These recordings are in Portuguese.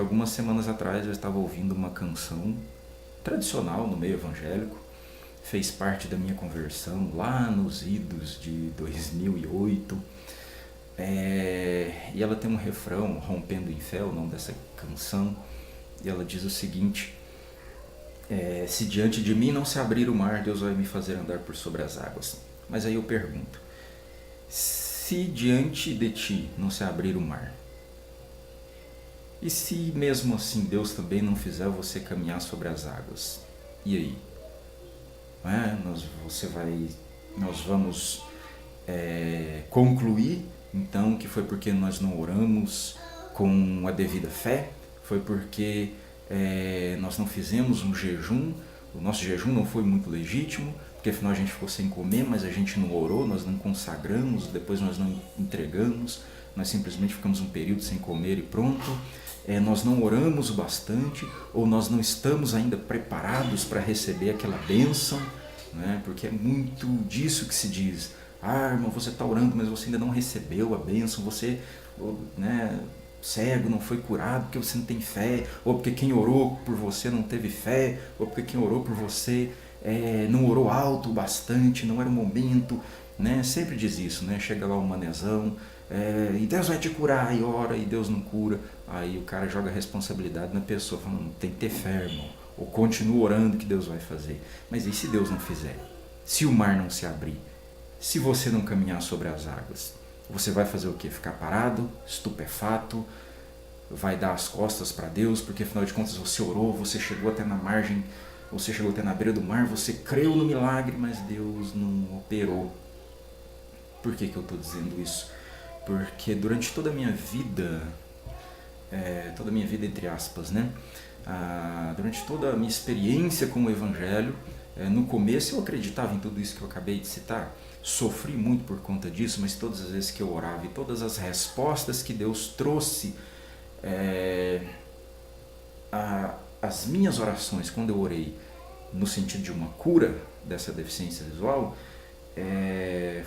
Algumas semanas atrás eu estava ouvindo uma canção tradicional no meio evangélico, fez parte da minha conversão lá nos idos de 2008. E ela tem um refrão, Rompendo em Fé, o nome dessa canção, e ela diz o seguinte: se diante de mim não se abrir o mar, Deus vai me fazer andar por sobre as águas. Mas aí eu pergunto: se diante de ti não se abrir o mar, e se mesmo assim Deus também não fizer você caminhar sobre as águas? E aí? Nós vamos concluir então que foi porque nós não oramos com a devida fé? Foi porque nós não fizemos um jejum? O nosso jejum não foi muito legítimo, porque afinal a gente ficou sem comer, mas a gente não orou, nós não consagramos, depois nós não entregamos, nós simplesmente ficamos um período sem comer e pronto. Nós não oramos o bastante, ou nós não estamos ainda preparados para receber aquela bênção, né? Porque é muito disso que se diz: irmão, você está orando, mas você ainda não recebeu a bênção, você, né, cego não foi curado porque você não tem fé, ou porque quem orou por você não teve fé, ou porque quem orou por você não orou alto o bastante, não era o momento, né? Sempre diz isso, né? Chega lá um manezão, e Deus vai te curar, e ora, e Deus não cura. Aí o cara joga a responsabilidade na pessoa, falando: tem que ter fé, irmão, ou continua orando que Deus vai fazer. Mas e se Deus não fizer? Se o mar não se abrir? Se você não caminhar sobre as águas? Você vai fazer o quê? Ficar parado, estupefato, vai dar as costas para Deus, porque afinal de contas você orou, você chegou até na margem, você chegou até na beira do mar, você creu no milagre, mas Deus não operou. Por que eu estou dizendo isso? Porque durante toda a minha vida entre aspas, né? Durante toda a minha experiência com o Evangelho, no começo eu acreditava em tudo isso que eu acabei de citar, sofri muito por conta disso, mas todas as vezes que eu orava e todas as respostas que Deus trouxe, as minhas orações, quando eu orei no sentido de uma cura dessa deficiência visual,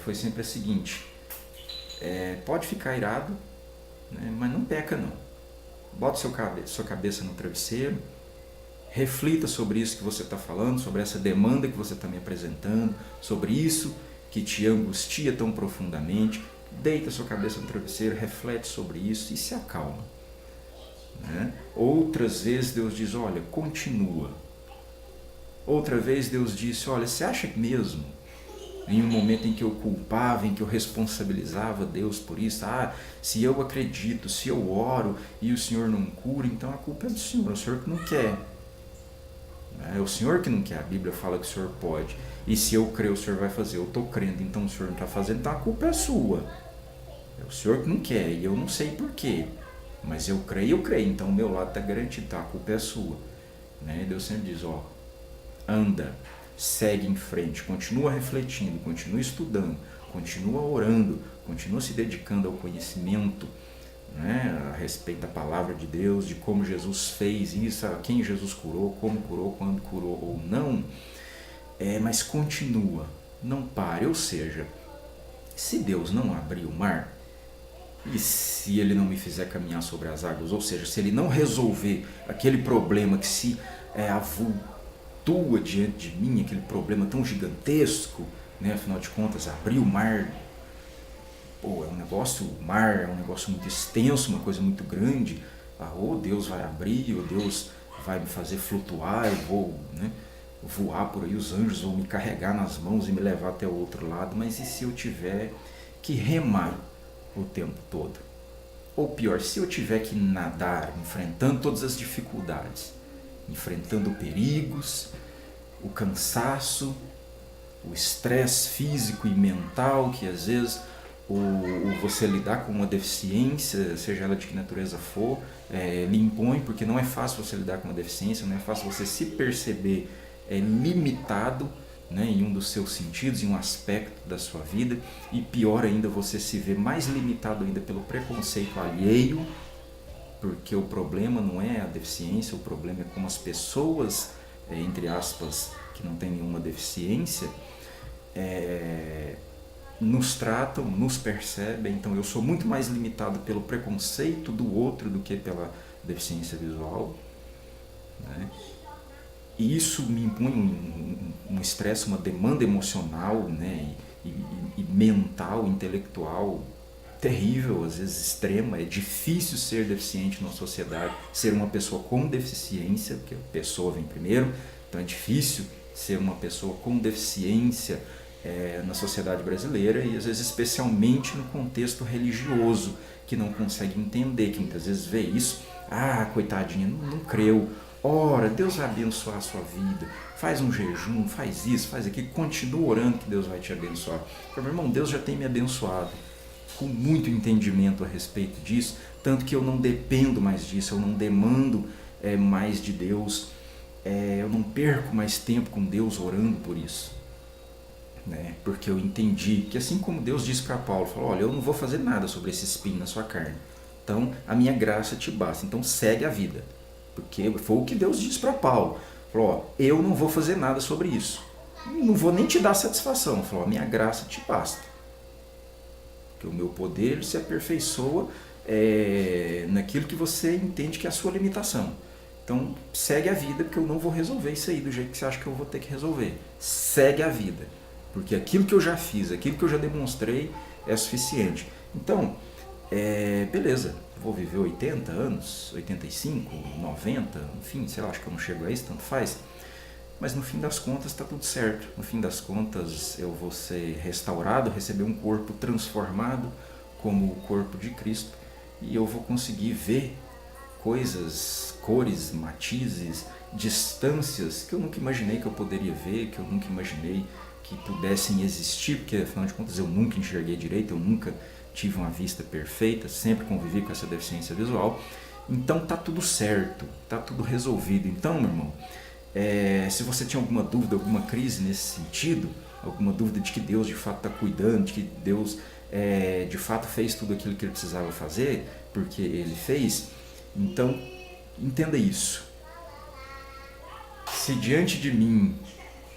foi sempre a seguinte: pode ficar irado, né, mas não peca não. Bota sua cabeça no travesseiro, reflita sobre isso que você está falando, sobre essa demanda que você está me apresentando, sobre isso que te angustia tão profundamente. Deita sua cabeça no travesseiro, reflete sobre isso e se acalma, né? Outras vezes Deus diz: olha, continua. Outra vez Deus disse: olha, você acha mesmo, em um momento em que eu culpava, em que eu responsabilizava Deus por isso, se eu acredito, se eu oro e o Senhor não cura, então a culpa é do Senhor, é o Senhor que não quer. É o Senhor que não quer, a Bíblia fala que o Senhor pode. E se eu crer, o Senhor vai fazer. Eu estou crendo, então o Senhor não está fazendo, então a culpa é sua. É o Senhor que não quer, e eu não sei porquê. Mas eu creio, então o meu lado está garantido, então a culpa é sua. Né? Deus sempre diz: anda, segue em frente, continua refletindo, continua estudando, continua orando, continua se dedicando ao conhecimento, né, a respeito da palavra de Deus, de como Jesus fez isso, a quem Jesus curou, como curou, quando curou ou não, mas continua, não pare. Ou seja, se Deus não abrir o mar, e se Ele não me fizer caminhar sobre as águas, ou seja, se Ele não resolver aquele problema que se avultua diante de mim, aquele problema tão gigantesco, né, afinal de contas, abrir o mar, o mar é um negócio muito extenso, uma coisa muito grande. Ou Deus vai abrir, ou Deus vai me fazer flutuar, eu vou, né, voar por aí, os anjos vão me carregar nas mãos e me levar até o outro lado. Mas e se eu tiver que remar o tempo todo? Ou pior, se eu tiver que nadar, enfrentando todas as dificuldades, enfrentando perigos, o cansaço, o estresse físico e mental que às vezes você lidar com uma deficiência, seja ela de que natureza for, lhe impõe, porque não é fácil você lidar com uma deficiência, não é fácil você se perceber limitado, né, em um dos seus sentidos, em um aspecto da sua vida, e pior ainda, você se vê mais limitado ainda pelo preconceito alheio, porque o problema não é a deficiência, o problema é como as pessoas, entre aspas, que não têm nenhuma deficiência, nos tratam, nos percebem. Então eu sou muito mais limitado pelo preconceito do outro do que pela deficiência visual, né? E isso me impõe um estresse, uma demanda emocional, né? E mental, intelectual terrível, às vezes extrema. É difícil ser deficiente na sociedade, ser uma pessoa com deficiência, porque a pessoa vem primeiro, então é difícil ser uma pessoa com deficiência na sociedade brasileira, e às vezes especialmente no contexto religioso, que não consegue entender, que muitas vezes vê isso, coitadinha, não creu, ora, Deus vai abençoar a sua vida, faz um jejum, faz isso, faz aquilo, continua orando que Deus vai te abençoar. Meu irmão, Deus já tem me abençoado, com muito entendimento a respeito disso, tanto que eu não dependo mais disso, eu não demando mais de Deus, eu não perco mais tempo com Deus orando por isso, né? Porque eu entendi que, assim como Deus disse para Paulo, falou, olha, eu não vou fazer nada sobre esse espinho na sua carne, então a minha graça te basta, então segue a vida, porque foi o que Deus disse para Paulo, falou, eu não vou fazer nada sobre isso, não vou nem te dar satisfação, falou, a minha graça te basta, porque o meu poder ele se aperfeiçoa naquilo que você entende que é a sua limitação. Então segue a vida, porque eu não vou resolver isso aí do jeito que você acha que eu vou ter que resolver. Segue a vida, porque aquilo que eu já fiz, aquilo que eu já demonstrei é suficiente. Então, beleza, vou viver 80 anos, 85, 90, enfim, sei lá, acho que eu não chego a isso, tanto faz. Mas no fim das contas está tudo certo. No fim das contas eu vou ser restaurado, receber um corpo transformado como o corpo de Cristo, e eu vou conseguir ver coisas, cores, matizes, distâncias que eu nunca imaginei que eu poderia ver, que eu nunca imaginei que pudessem existir, porque afinal de contas eu nunca enxerguei direito, eu nunca tive uma vista perfeita, sempre convivi com essa deficiência visual. Então tá tudo certo, tá tudo resolvido. Então, meu irmão, se você tinha alguma dúvida, alguma crise nesse sentido, alguma dúvida de que Deus de fato está cuidando, de que Deus de fato fez tudo aquilo que ele precisava fazer, porque ele fez, então entenda isso. Se diante de mim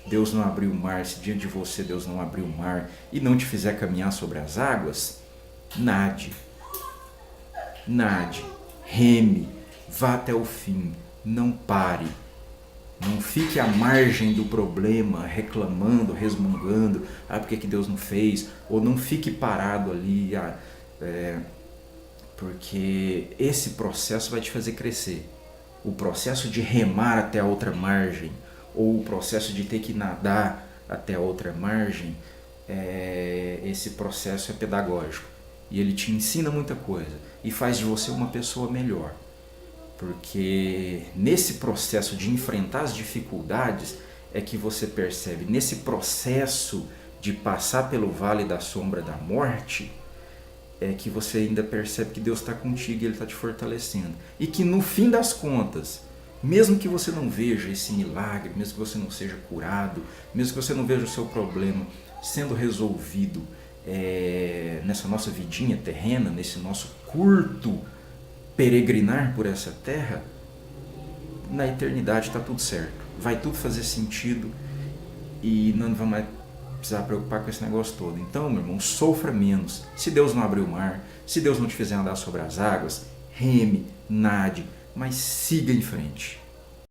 Deus não abriu o mar, se diante de você Deus não abriu o mar e não te fizer caminhar sobre as águas, nade, reme, vá até o fim, não pare. Não fique à margem do problema, reclamando, resmungando, por que Deus não fez? Ou não fique parado ali, porque esse processo vai te fazer crescer. O processo de remar até a outra margem, ou o processo de ter que nadar até a outra margem, esse processo é pedagógico. E ele te ensina muita coisa e faz de você uma pessoa melhor. Porque nesse processo de enfrentar as dificuldades é que você percebe, nesse processo de passar pelo vale da sombra da morte, é que você ainda percebe que Deus está contigo e Ele está te fortalecendo. E que no fim das contas, mesmo que você não veja esse milagre, mesmo que você não seja curado, mesmo que você não veja o seu problema sendo resolvido nessa nossa vidinha terrena, nesse nosso curto peregrinar por essa terra, na eternidade está tudo certo, vai tudo fazer sentido e não vai mais precisar preocupar com esse negócio todo. Então, meu irmão, sofra menos. Se Deus não abrir o mar, se Deus não te fizer andar sobre as águas, reme, nade, mas siga em frente.